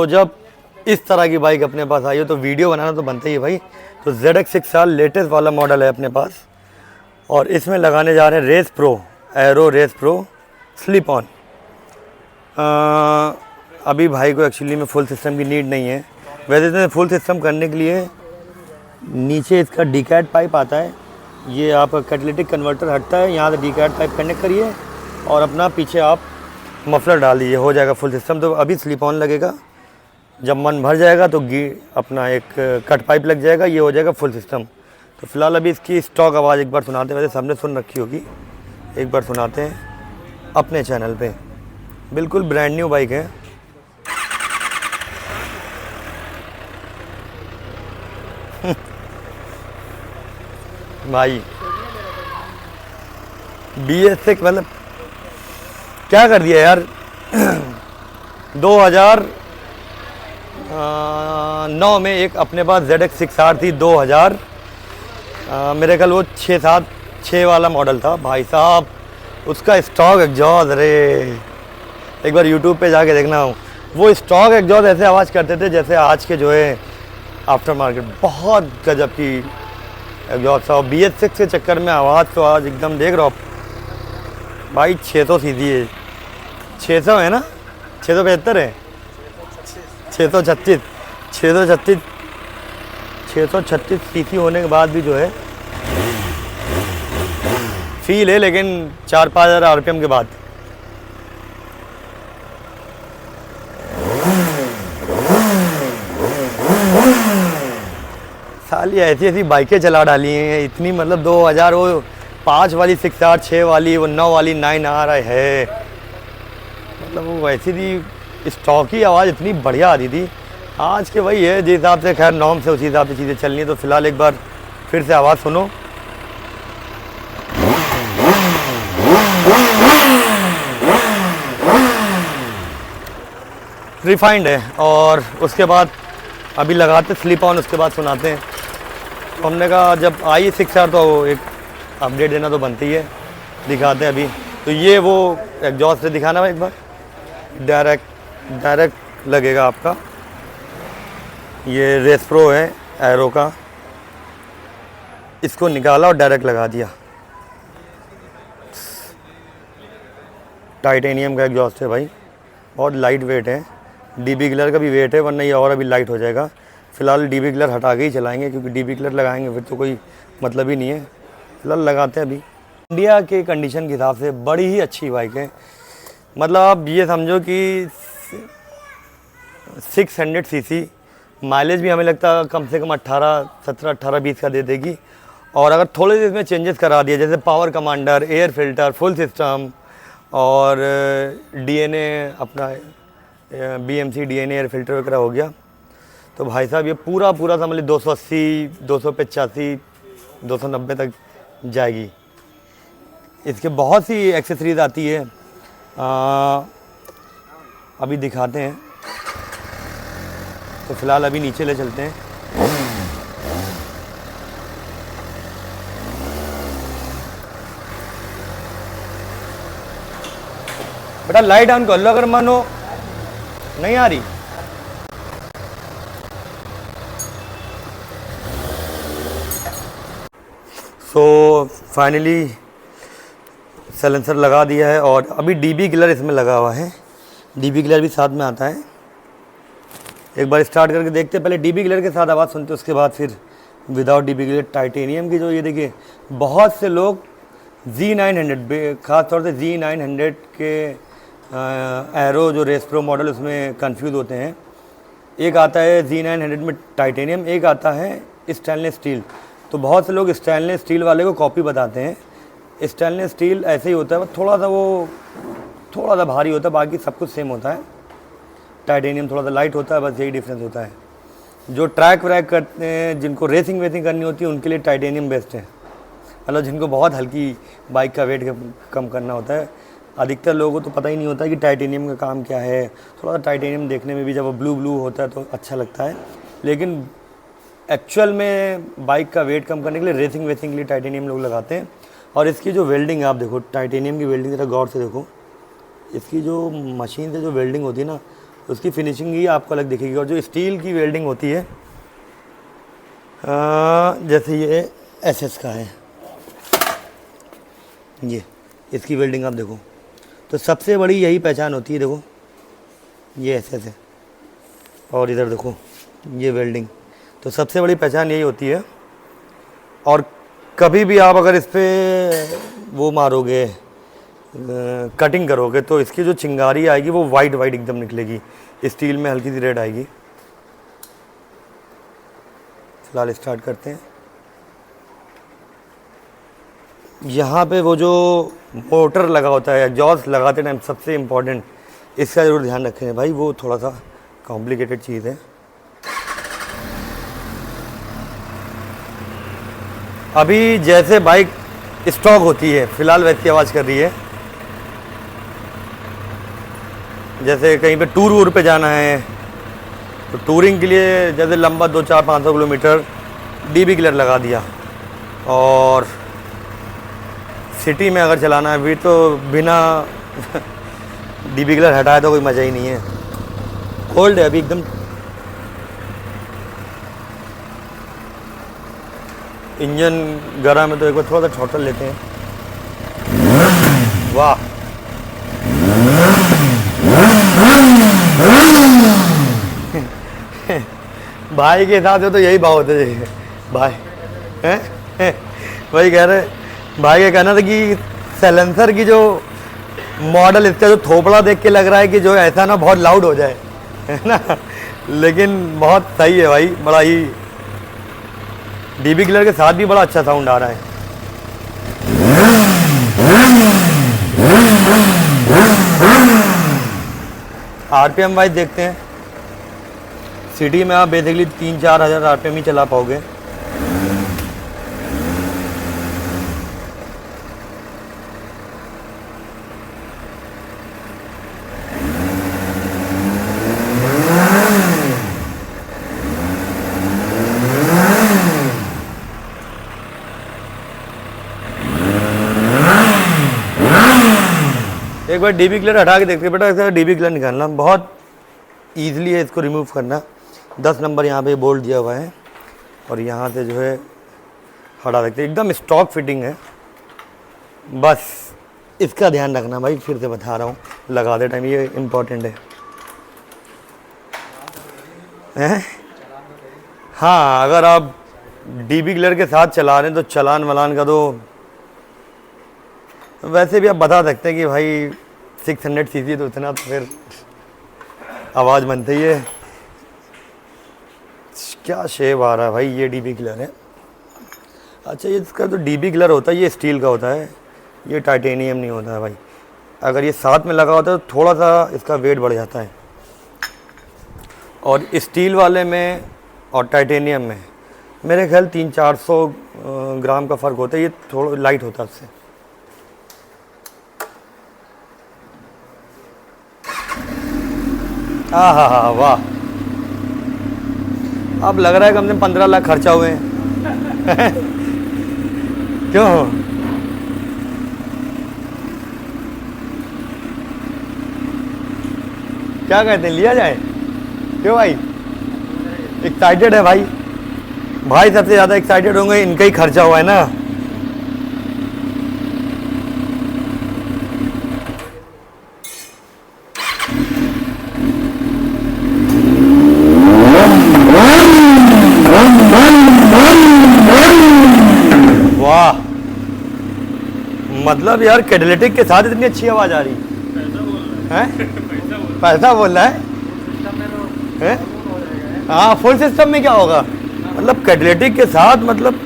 जब इस तरह की बाइक अपने पास आई हो तो वीडियो बनाना तो बनता ही है भाई। तो ZX6R लेटेस्ट वाला मॉडल है अपने पास और इसमें लगाने जा रहे हैं race pro, arrow race pro slip on. अभी भाई को एक्चुअली में फुल सिस्टम की नीड नहीं है। वैसे तो फुल सिस्टम करने के लिए नीचे इसका डीकैट पाइप आता है, ये आपका कैटालिटिक कन्वर्टर हटता है, यहाँ से डीकैट पाइप कनेक्ट करिए और अपना पीछे आप मफलर डाल दीजिए, हो जाएगा फुल सिस्टम। तो अभी स्लिप ऑन लगेगा, जब मन भर जाएगा तो अपना एक कट पाइप लग जाएगा, ये हो जाएगा फुल सिस्टम। तो फिलहाल अभी इसकी स्टॉक आवाज़ एक बार सुनाते हैं, वैसे सबने सुन रखी होगी, एक बार सुनाते हैं अपने चैनल पे। बिल्कुल ब्रांड न्यू बाइक है। भाई BS6 मतलब क्या कर दिया यार। 2009 में एक अपने पास ZX6R थी, 2000 मेरे ख्याल वो 6 वाला मॉडल था भाई साहब। उसका स्टॉक एग्जॉस्ट, अरे एक बार YouTube पे जाके देखना, वो स्टॉक एग्जॉस्ट ऐसे आवाज़ करते थे जैसे आज के जो है आफ्टर मार्केट, बहुत गजब की एग्जॉस्ट था। BS6 के चक्कर में आवाज़ तो आज एकदम देख रहा हूँ भाई। 600 सीधी है, 600 है ना, 675 है, 636 सीसी होने के बाद भी जो है फील है, लेकिन 4-5 हज़ार RPM के बाद। साली ऐसी ऐसी बाइकें चला डाली हैं इतनी, मतलब 2005 वाली 6R, 6 वाली, वो 9 वाली 9R है, मतलब वो वैसी थी, स्टॉक की आवाज़ इतनी बढ़िया आती थी। आज के वही है जिस हिसाब से, खैर नॉर्म से उसी हिसाब से चीज़ें चलनी है। तो फिलहाल एक बार फिर से आवाज़ सुनो। रिफाइंड है। और उसके बाद अभी लगाते स्लिप ऑन, उसके बाद सुनाते हैं। तो हमने कहा जब आई 6R तो एक अपडेट देना तो बनती है, दिखाते हैं अभी। तो ये वो एग्जॉस्ट से दिखाना भाई एक बार, डायरेक्ट लगेगा आपका। ये रेस प्रो है एरो का, इसको निकाला और डायरेक्ट लगा दिया। टाइटेनियम का एग्जॉस्ट है भाई, बहुत लाइट वेट है। DB गिलर का भी वेट है, वरना ये और अभी लाइट हो जाएगा। फ़िलहाल DB गिलर हटा के ही चलाएंगे, क्योंकि DB गिलर लगाएंगे फिर तो कोई मतलब ही नहीं है। फिलहाल लगाते हैं अभी। इंडिया के कंडीशन के हिसाब से बड़ी ही अच्छी बाइक है। मतलब आप ये समझो कि 600 सीसी, माइलेज भी हमें लगता है कम से कम 18-20 का दे देगी। और अगर थोड़े से इसमें चेंजेस करा दिए, जैसे power commander, air filter, full system और DNA अपना BMC DNA एयर फिल्टर वगैरह हो गया, तो भाई साहब ये पूरा समझ लीजिए 280, 285, 290 तक जाएगी। इसके बहुत सी एक्सेसरीज आती है, अभी दिखाते हैं। तो फिलहाल अभी नीचे ले चलते हैं। बेटा लाइट ऑन कर लो अगर मन हो, नहीं आ रही। सो फाइनली साइलेंसर लगा दिया है और अभी DB गिलर इसमें लगा हुआ है। DB गिलर भी साथ में आता है। एक बार स्टार्ट करके देखते हैं, पहले DB गिलर के साथ आवाज़ सुनते, उसके बाद फिर विदाउट DB गिलर टाइटेनियम की। जो ये देखिए, बहुत से लोग Z900, ख़ास तौर से Z900 के एरो जो रेस प्रो मॉडल, उसमें कंफ्यूज होते हैं। एक आता है Z900 में टाइटेनियम, एक आता है स्टेनलेस स्टील। तो बहुत से लोग स्टेनलेस स्टील वाले को कॉपी बताते हैं। स्टेनलेस स्टील ऐसे ही होता है, थोड़ा सा भारी होता है, बाकी सब कुछ सेम होता है। टाइटेनियम थोड़ा सा लाइट होता है, बस यही डिफरेंस होता है। जो ट्रैक व्रैक करते हैं, जिनको रेसिंग वेसिंग करनी होती है, उनके लिए टाइटेनियम बेस्ट है। मतलब जिनको बहुत हल्की बाइक का वेट कम करना होता है। अधिकतर लोगों को तो पता ही नहीं होता कि टाइटेनियम का काम क्या है। थोड़ा सा टाइटेनियम देखने में भी जब वो ब्लू होता है तो अच्छा लगता है, लेकिन एक्चुअल में बाइक का वेट कम करने के लिए, रेसिंग वेसिंग के लिए टाइटेनियम लोग लगाते हैं। और इसकी जो वेल्डिंग आप देखो, टाइटेनियम की वेल्डिंग ज़रा गौर से देखो। इसकी जो मशीन से जो वेल्डिंग होती है ना, उसकी फिनिशिंग ही आपको अलग दिखेगी। और जो स्टील की वेल्डिंग होती है, जैसे ये एसएस का है, ये इसकी वेल्डिंग आप देखो तो सबसे बड़ी यही पहचान होती है। देखो ये एसएस है और इधर देखो ये वेल्डिंग, तो सबसे बड़ी पहचान यही होती है। और कभी भी आप अगर इस पर वो मारोगे, कटिंग करोगे, तो इसकी जो चिंगारी आएगी वो वाइट वाइट एकदम निकलेगी, स्टील में हल्की सी रेड आएगी। फिलहाल स्टार्ट करते हैं। यहाँ पे वो जो मोटर लगा होता है, एग्जॉस्ट लगाते टाइम सबसे इम्पोर्टेंट इसका ज़रूर ध्यान रखें भाई, वो थोड़ा सा कॉम्प्लिकेटेड चीज़ है। अभी जैसे बाइक स्टॉक होती है फ़िलहाल वैसी आवाज़ कर रही है। जैसे कहीं पे टूर वूर पे जाना है तो टूरिंग के लिए जैसे लंबा 200-400-500 किलोमीटर डीबी किलर लगा दिया, और सिटी में अगर चलाना है भी तो बिना डीबी किलर हटाए तो कोई मज़ा ही नहीं है। कोल्ड है अभी एकदम। इंजन गर्म है तो एक बार थोड़ा सा थ्रॉटल लेते हैं। वाह, भाई के हिसाब से तो यही भाव होते थे भाई हैं। वही कह रहे, भाई का कहना था कि सैलेंसर की जो मॉडल, इसका जो थोपड़ा देख के लग रहा है कि जो ऐसा ना बहुत लाउड हो जाए, है ना, लेकिन बहुत सही है भाई, बड़ा ही डीबी किलर के साथ भी बड़ा अच्छा साउंड आ रहा है। आरपीएम वाइज देखते हैं। सिटी में आप बेसिकली 3-4 हज़ार आरपीएम ही चला पाओगे। एक बार डीबी किलर हटा के देखते हैं बेटा, इसका डीबी किलर निकालना बहुत ईजिली है, इसको रिमूव करना। 10 नंबर यहाँ पे बोल्ट दिया हुआ है और यहाँ से जो है हटा सकते हैं, एकदम स्टॉक फिटिंग है। बस इसका ध्यान रखना भाई, फिर से बता रहा हूँ, लगाते टाइम ये इम्पोर्टेंट है। हैं? हाँ, अगर आप डीबी किलर के साथ चला रहे हैं तो चलान वलान का तो वैसे भी आप बता सकते हैं कि भाई 600 सीसी, तो इतना तो फिर आवाज़ बनती ही है। क्या शेप आ रहा है भाई, ये डीबी किलर है। अच्छा, ये इसका जो डीबी किलर होता है ये स्टील का होता है, ये टाइटेनियम नहीं होता है भाई। अगर ये साथ में लगा होता है तो थोड़ा सा इसका वेट बढ़ जाता है, और स्टील वाले में और टाइटेनियम में मेरे ख्याल 300-400 ग्राम का फ़र्क होता है। ये थोड़ा लाइट होता है उससे। हाँ हाँ हाँ, वाह, अब लग रहा है कम से कम 15 लाख खर्चा हुए हैं। क्यों? क्या कहते हैं, लिया जाए? क्यों भाई, एक्साइटेड है भाई? भाई सबसे ज़्यादा एक्साइटेड होंगे, इनका ही खर्चा हुआ है ना। वाह, मतलब यार कैटालिटिक के साथ इतनी अच्छी आवाज़ आ रही है। पैसा बोल रहा है? हाँ, फुल सिस्टम में क्या होगा, मतलब कैटालिटिक के साथ, मतलब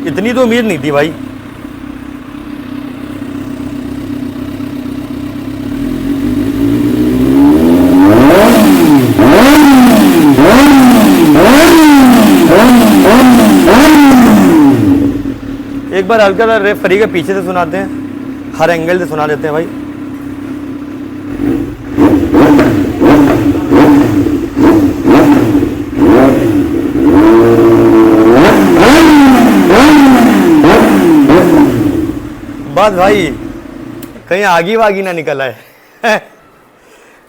इतनी तो उम्मीद नहीं थी भाई। एक बार हल्का रेफरी के पीछे से सुनाते हैं, हर एंगल से सुना देते हैं भाई। बस भाई, कहीं आगी वागी ना निकल आए।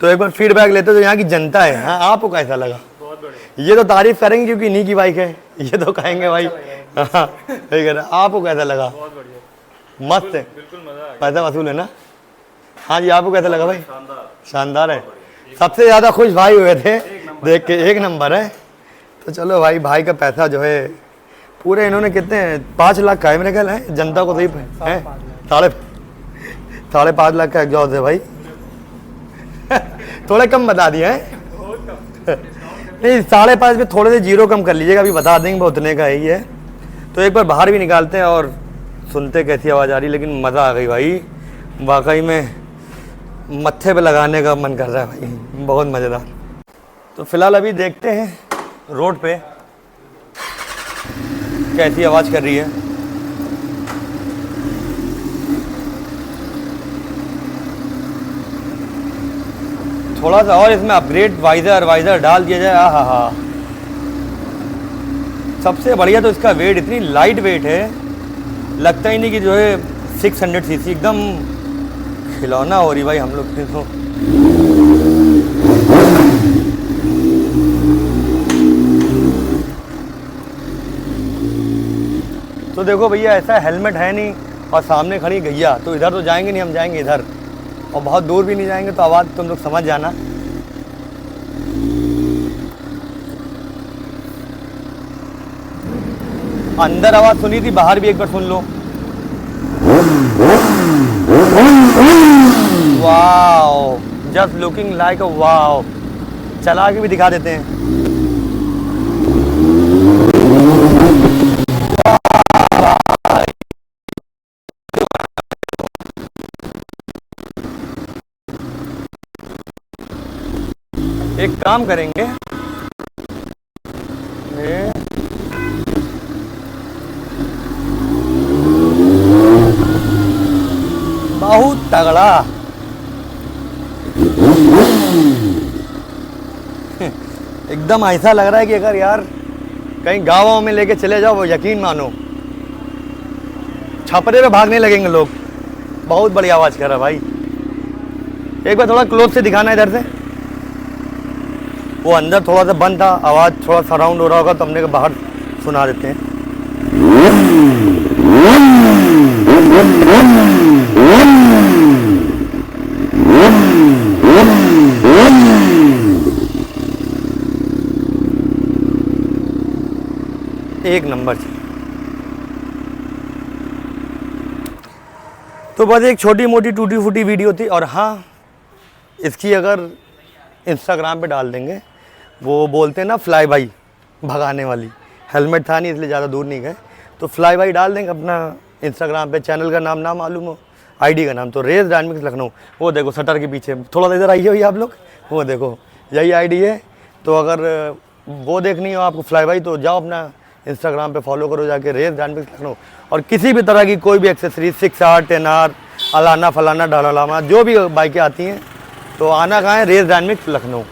तो एक बार फीडबैक लेते जो यहाँ की जनता है, हाँ आपको कैसा लगा? बहुत बढ़िया। ये तो तारीफ करेंगे क्योंकि इन्हीं की बाइक है, ये तो कहेंगे भाई हाँ ठीक है ना। आपको कैसा लगा? बहुत बढ़िया, मस्त है, बिल्कुल मजा आ गया। पैसा वसूल है ना। हाँ जी, आपको कैसा लगा भाई? शानदार। शानदार है। सबसे ज़्यादा खुश भाई हुए थे देख के, एक नंबर है। तो चलो भाई, भाई का पैसा जो है पूरे इन्होंने कितने 5 लाख का है मेरे ख्याल है, जनता को सही है 5.5 लाख का एग्जॉस्ट है भाई थोड़े कम बता दिए हैं नहीं 5.5 में थोड़े से जीरो कम कर लीजिएगा, अभी बता देंगे वो उतने का ही है। तो एक बार बाहर भी निकालते हैं और सुनते कैसी आवाज़ आ रही, लेकिन मज़ा आ गई भाई वाकई में, मत्थे पे लगाने का मन कर रहा है भाई, बहुत मज़ेदार। तो फिलहाल अभी देखते हैं रोड पे कैसी आवाज़ कर रही है। थोड़ा सा और इसमें अपग्रेड वाइज़र डाल दिया जाए, हाँ हाँ। सबसे बढ़िया तो इसका वेट, इतनी लाइट वेट है, लगता ही नहीं कि जो है 600 सीसी, एकदम खिलौना हो रही भाई हम लोग के। तो देखो भैया, ऐसा हेलमेट है नहीं और सामने खड़ी गैया, तो इधर तो जाएंगे नहीं, हम जाएंगे इधर, और बहुत दूर भी नहीं जाएंगे, तो आवाज़ तुम लोग समझ जाना। अंदर आवाज़ सुनी थी, बाहर भी एक बार सुन लो। Wow, just looking like a wow. चला के भी दिखा देते हैं। एक काम करेंगे, बहुत तगड़ा एकदम ऐसा लग रहा है कि अगर यार कहीं गाँव में लेके चले जाओ, वो यकीन मानो छपरे पे भागने लगेंगे लोग। बहुत बड़ी आवाज़ कर रहा है भाई। एक बार थोड़ा क्लोज से दिखाना इधर से। वो अंदर थोड़ा सा बंद था, आवाज़ थोड़ा सराउंड हो रहा होगा, तो हमने कहा बाहर सुना देते हैं। एक नंबर से। तो बस एक छोटी मोटी टूटी फूटी वीडियो थी, और हाँ इसकी अगर इंस्टाग्राम पे डाल देंगे, वो बोलते हैं ना फ्लाई बाई भगाने वाली, हेलमेट था नहीं इसलिए ज़्यादा दूर नहीं गए, तो फ्लाई बाई डाल देंगे अपना इंस्टाग्राम पे। चैनल का नाम ना मालूम हो, आईडी का नाम तो रेस डायनामिक्स लखनऊ। वो देखो शटर के पीछे, थोड़ा सा इधर आइए भैया आप लोग, वो देखो यही आईडी है। तो अगर वो देखनी हो आपको फ्लाई बाई, तो जाओ अपना इंस्टाग्राम पे फॉलो करो जाके, रेस डायनामिक्स लखनऊ। और किसी भी तरह की कोई भी एक्सेसरीज 6R 10R अलाना फलाना ढलालामा जो भी बाइकें आती हैं, तो आना कहाँ है, रेस डायनामिक्स लखनऊ।